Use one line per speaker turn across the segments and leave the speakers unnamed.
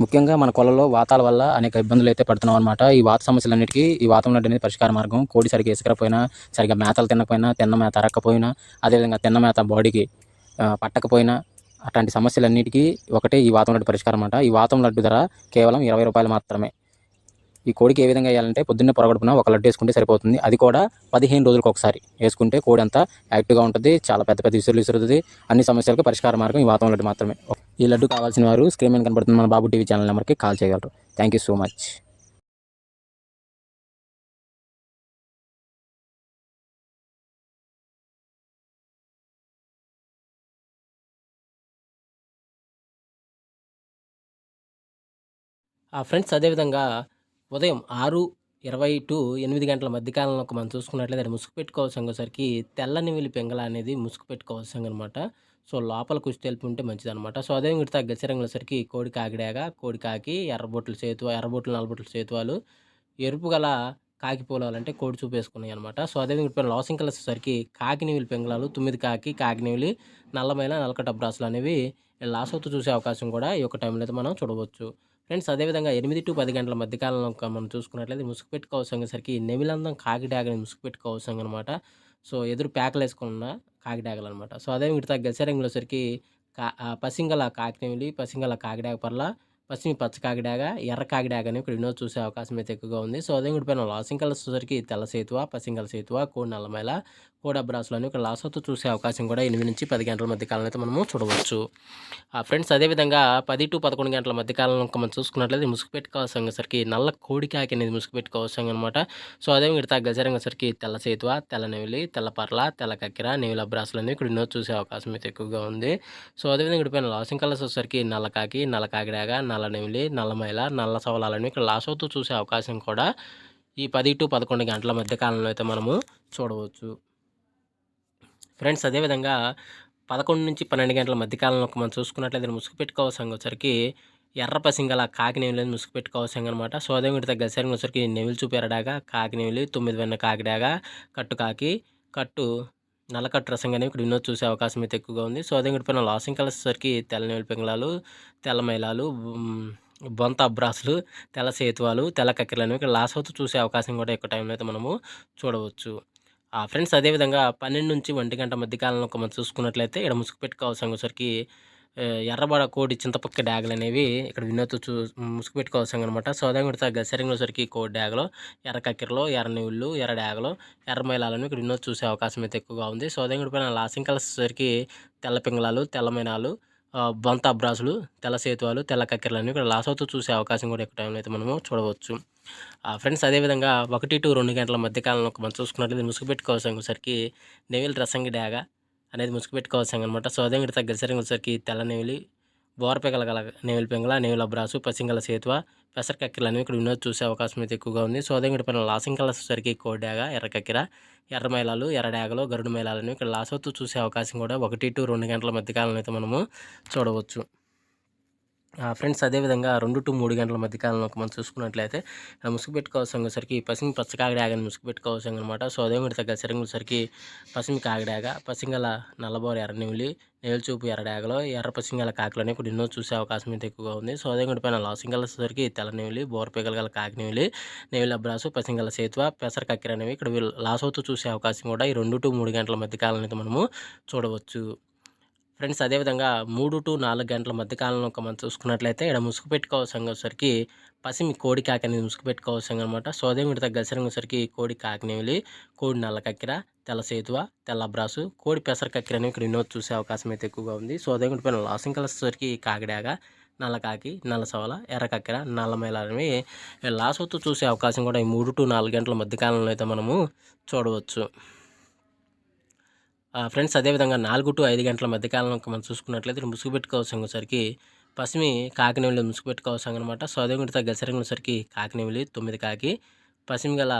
ముఖ్యంగా మన కొలలో వాతాల వల్ల అనేక ఇబ్బందులు అయితే పడుతున్నాం అనమాట. ఈ వాత సమస్యలన్నిటికీ ఈ వాతం లడ్డు అనేది పరిష్కార మార్గం. కోడి సరిగ్గా ఇసకకపోయినా, సరిగ్గా మేతలు తినకపోయినా, తిన్న మేత అరక్కపోయినా, అదేవిధంగా తిన్న మేత బాడీకి పట్టకపోయినా, అట్లాంటి సమస్యలన్నిటికీ ఒకటే ఈ వాతం లడ్డు పరిష్కారం అనమాట. ఈ వాతం లడ్డు ధర కేవలం రూ. 20 మాత్రమే. ఈ కోడికి ఏ విధంగా వేయాలంటే పొద్దున్నే పొరగడుపున ఒక లడ్డు వేసుకుంటే సరిపోతుంది. అది కూడా 15 రోజులకు ఒకసారి వేసుకుంటే కోడి అంతా యాక్టివ్గా ఉంటుంది. చాలా పెద్ద పెద్ద విసురులు విసురుతుంది. అన్ని సమస్యలకు పరిష్కార మార్గం ఈ వాతం లడ్డు మాత్రమే. ఈ లడ్డు కావాల్సిన వారు స్క్రీన్ మీద కనబడుతున్న మన బాబు టీవీ ఛానల్ నెంబర్కి కాల్ చేయగలరు. Thank you so much.
Friends అదేవిధంగా ఉదయం 6:20 టు 8 గంటల మధ్యకాలంలో మనం చూసుకున్నట్లయితే ముసుగు పెట్టుకోవాల్సిన వచ్చేసరికి తెల్లని వెలి పెంగళ అనేది ముసుగు పెట్టుకోవాల్సిన అనమాట. సో లోపల కుష్టి తెలుపు ఉంటే మంచిదనమాట. సో అదే మిగతా గచ్చరంగులసరికి కోడి కాకిడాగా, కోడి కాకి, ఎర్రబొట్లు సేతువ, ఎర్రబొట్లు నల్లబొట్లు సేతువాలు, ఎరుపు గల కాకి పూలాలంటే కోడి చూపేసుకున్నాయి అనమాట. సో అదే మిగతా లాసింకలు వచ్చేసరికి కాకినివిలి పెంగళాలు, 9 కాకి, కాకినివిలి, నల్లమైన నల్లకట్ట బ్రాసులు అనేవి లాసవుతూ చూసే అవకాశం కూడా ఈ యొక్క టైంలో అయితే మనం చూడవచ్చు. ఫ్రెండ్స్ అదేవిధంగా 8-10 గంటల మధ్యకాలంలో మనం చూసుకున్నట్లయితే ముసుగు పెట్టుకోవాల్సరికి నెమిలందం కాకిడాగని ముసుగు పెట్టుకోవాల్సిన అనమాట. సో ఎదురు ప్యాకలు వేసుకున్న కాకిడాగలు అనమాట. సో అదే మిగతా గెసరంగులో సరికి పసింగల కాకినెమిలి, పసింగల కాకిడాగ పర్ల, పశ్చిమి పచ్చ కాకిడాగ, ఎర్ర కాకిడాగ అని ఇక్కడ ఎన్నో చూసే అవకాశం అయితే ఎక్కువగా ఉంది. సో అదే పైన లాసింకల వచ్చేసరికి తెల్ల సేతువ, పసింగల సేతువ, కోడి నల్లమైల, కోడి అబ్రాసులు అని ఇక్కడ లాసవుతూ చూసే అవకాశం కూడా 8-10 గంటల మధ్య కాలంలో అయితే మనము చూడవచ్చు. ఫ్రెండ్స్ అదేవిధంగా 10-11 గంటల మధ్య కాలంలో మనం చూసుకున్నట్లయితే ముసుగు పెట్టుకోవాల్సరికి నల్ల కోడి కాకి అనేది ముసుగు పెట్టుకోవాల్సిన అనమాట. సో అదే మిగతా గజరంగసరికి తెల్ల సేతువ, తెల్ల నెవిలి, తెల్ల పర్ల, తెల్ల కక్కెర, నెవిలి అబ్రాసులు అనేవి ఇక్కడ ఎన్నో చూసే అవకాశం అయితే ఎక్కువగా ఉంది. సో అదేవిధంగా ఇక్కడ పైన లాసింగ్ కలర్స్ వచ్చేసరికి నల్ల కాకి, నల్ల కాకిడాగా, నల్ల నెమిలి, నల్లమైల, నల్ల సవలాలని ఇక్కడ లాస్ అవుతూ చూసే అవకాశం కూడా ఈ 10-11 గంటల మధ్య కాలంలో అయితే మనము చూడవచ్చు. ఫ్రెండ్స్ అదేవిధంగా 11-12 గంటల మధ్యకాలంలో మనం చూసుకున్నట్లయితే ముసుగు పెట్టుకోవాల్సిన వచ్చరికి ఎర్ర పసింగల కాకి నెవిలి ముసుగు పెట్టుకోవాల్సిన అనమాట. సో అదే మిగతా గసరికి వచ్చరికి నెవిలి చూపెరడాగా, కాకి నెవిలి, 9 వెన్న కాకిడాగా, కట్టు కాకి, కట్టు నల్లకట్టు రసంగానే ఇక్కడ ఎన్నో చూసే అవకాశం అయితే ఎక్కువగా ఉంది. సో అదే పైన లాసింగ్ కలర్స్ సరికి తెల్ల నెవిలి పెంగళాలు, తెల్ల మైలాలు, బొంత అబ్రాసులు, తెల్ల సేతువాలు, తెల్ల కక్కెరలు అనేవి ఇక్కడ లాస్ అవుతూ చూసే అవకాశం కూడా ఎక్కువ టైంలో అయితే మనము చూడవచ్చు. ఫ్రెండ్స్ అదేవిధంగా 12-1 గంట మధ్య కాలంలో మనం చూసుకున్నట్లయితే ఇక్కడ ముసుగు పెట్టుకోవాల్సిన వచ్చరికి ఎర్రబడ కోడి చింతపక్క డ్యాగులు అనేవి ఇక్కడ వినోతో ముసుగు పెట్టుకోవాల్సిన అనమాట. సో అదే మిగతా గసరింగ్ వచ్చరికి కోడి డ్యాగలో, ఎర్ర కక్కెరలో, ఎర్ర నీళ్ళు, ఎర్ర డ్యాగలో, ఎర్ర మైలాలను ఇక్కడ వినోద్ చూసే అవకాశం అయితే ఎక్కువగా ఉంది. సో అదే పైన లాసింగ్ కలర్స్ వచ్చరికి తెల్ల పింగళాలు, తెల్ల మైనాలు, బొంత అబ్రాసులు, తెల్ల సేతువాలు, తెల్ల కక్కెరలు ఇక్కడ లాస్ అవుతూ చూసే అవకాశం కూడా ఎక్కువ టైంలో అయితే మనము చూడవచ్చు. ఫ్రెండ్స్ అదేవిధంగా 1-2 గంటల మధ్యకాలంలో మనం చూసుకున్నట్లయితే ముసుగు పెట్టుకోవాల్సరికి నెవిల్ రసంగి డ్యాగ అనేది ముసుగు పెట్టుకోవాల్సిన అనమాట. సో అదే మీరు తగ్గసరికి వచ్చరికి తెల్ల నెవిలి, బోరపెగల గల నెవిలి పెంగళ, నెవిలి అబ్రాసు, పసింగల సేతువ, పెసర కక్కెరలు అనేవి ఇక్కడ వినోద్ చూసే అవకాశం అయితే ఎక్కువగా ఉంది. సో అదే మీరు పైన లాసింగ్ కలర్స్ వచ్చరికి కోడి డ్యాగ, ఎర్ర కక్కెర, ఎర్ర మైలాలు, ఎర్ర డ్యాగలు, గరుడు మైలాలను ఇక్కడ లాస్ అవుతూ చూసే అవకాశం కూడా 1-2 గంటల మధ్యకాలంలో అయితే మనము చూడవచ్చు. ఫ్రెండ్స్ అదేవిధంగా 2-3 గంటల మధ్యకాలంలో మనం చూసుకున్నట్లయితే ముసుగు పెట్టుకోవాల్సరికి పసిమి పచ్చ కాకిడాగని ముసుగు పెట్టుకోవాల్సిన అనమాట. సో అదే మీరు తగ్గ సరికి పసిమి కాకిడాగ, పసింగల నల్లబోర ఎర్ర నెవిలి, నెవిలి చూపు ఎర్ర డ్యాగలో, ఎర్ర పసింగల కాకులని ఇప్పుడు ఎన్నో చూసే అవకాశం అయితే ఎక్కువగా ఉంది. సో అదే పైన లాసింగల సరికి తెల్ల నెవిలి, బోరపెగల గల కాకి నెవిలి, నెవిలి అబ్రాసు, పసింగల సేతువ, పెసర కక్కెర అనేవి ఇక్కడ లాస్ అవుతూ చూసే అవకాశం కూడా ఈ 2-3 గంటల మధ్యకాలంలో అయితే మనము చూడవచ్చు. ఫ్రెండ్స్ అదేవిధంగా 3-4 గంటల మధ్యకాలంలో మనం చూసుకున్నట్లయితే ఇక్కడ ముసుగు పెట్టుకోవాల్సిన వచ్చరికి పసిమి కోడి కాకి అనేది ముసుగు పెట్టుకోవాల్సిన అనమాట. సో అదే మీరు తగ్గసరికి వచ్చరికి కోడి కాకి నెవిలి, కోడి నల్ల కక్కెర, తెల్ల సేతువ, తెల్ల అబ్రాసు, కోడి పెసర కక్కెర అనేవి ఇక్కడ వినోద్ చూసే అవకాశం అయితే ఎక్కువగా ఉంది. సో అదే పైన లాసింగ్ కలర్స్ వచ్చరికి కాకిడాగా, నల్ల కాకి, నల్ల సవల, ఎర్ర కక్కెర, నల్ల మైల అనేవి లాస్ అవుతూ చూసే అవకాశం కూడా ఈ 3-4 గంటల మధ్యకాలంలో అయితే మనము చూడవచ్చు. ఫ్రెండ్స్ అదేవిధంగా 4-5 గంటల మధ్యకాలంలో మనం చూసుకున్నట్లయితే ముసుగు పెట్టుకోవాల్సిన వచ్చరికి పసిమి కాకినెవిలి ముసుగు పెట్టుకోవాల్సిన అనమాట. సో అదే మిగతా గసరంగుల సరికి కాకినెవిలి, 9 కాకి, పసిమి గల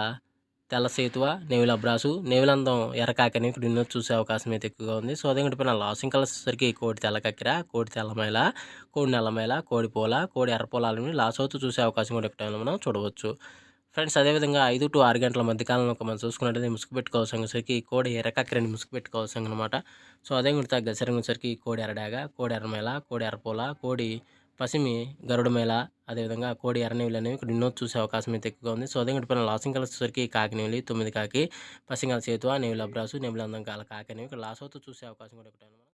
తెల్ల సేతువ, నెవిలి అబ్రాసు, నెవిలందం ఎర్ర కాకి అని ఇక్కడ ఎన్నో చూసే అవకాశం అయితే ఎక్కువగా ఉంది. సో అదే పైన లాసింగ్ కలర్స్ సరికి కోడి తెల్ల కక్కెర, కోడి తెల్లమైల, కోడి నల్లమైల, కోడి పూల, కోడి ఎర్ర పూలని లాస్ అవుతూ చూసే అవకాశం కూడా ఎక్కువ మనం చూడవచ్చు. ఫ్రెండ్స్ అదేవిధంగా 5-6 గంటల మధ్యకాలంలో మనం చూసుకున్నట్లయితే ముసుగు పెట్టుకోవాల్సిన సరికి కోడి ఎర్ర కక్కెరని ముసుగు పెట్టుకోవాల్సిన అనమాట. సో అదే మిగతా గసరంగుల సరికి కోడి ఎర్రడాగ, కోడి ఎర్రమైల, కోడి ఎర్రపూల, కోడి పసిమి గరుడ మేళ, అదేవిధంగా కోడి ఎర్రనివిలు అనేవి ఇక్కడ ఎన్నో చూసే అవకాశం అయితే ఎక్కువగా ఉంది. సో అదే పైన లాసింగ్ కలర్స్ వచ్చేసరికి కాకి నెమిలి, 9 కాకి, పసింగల సేతువ, నెమిలి అబ్రాసు, నెమిలి అందంకాల కాకి అనేవి ఇక్కడ లాసోతో చూసే అవకాశం కూడా ఒకటి అనమాట.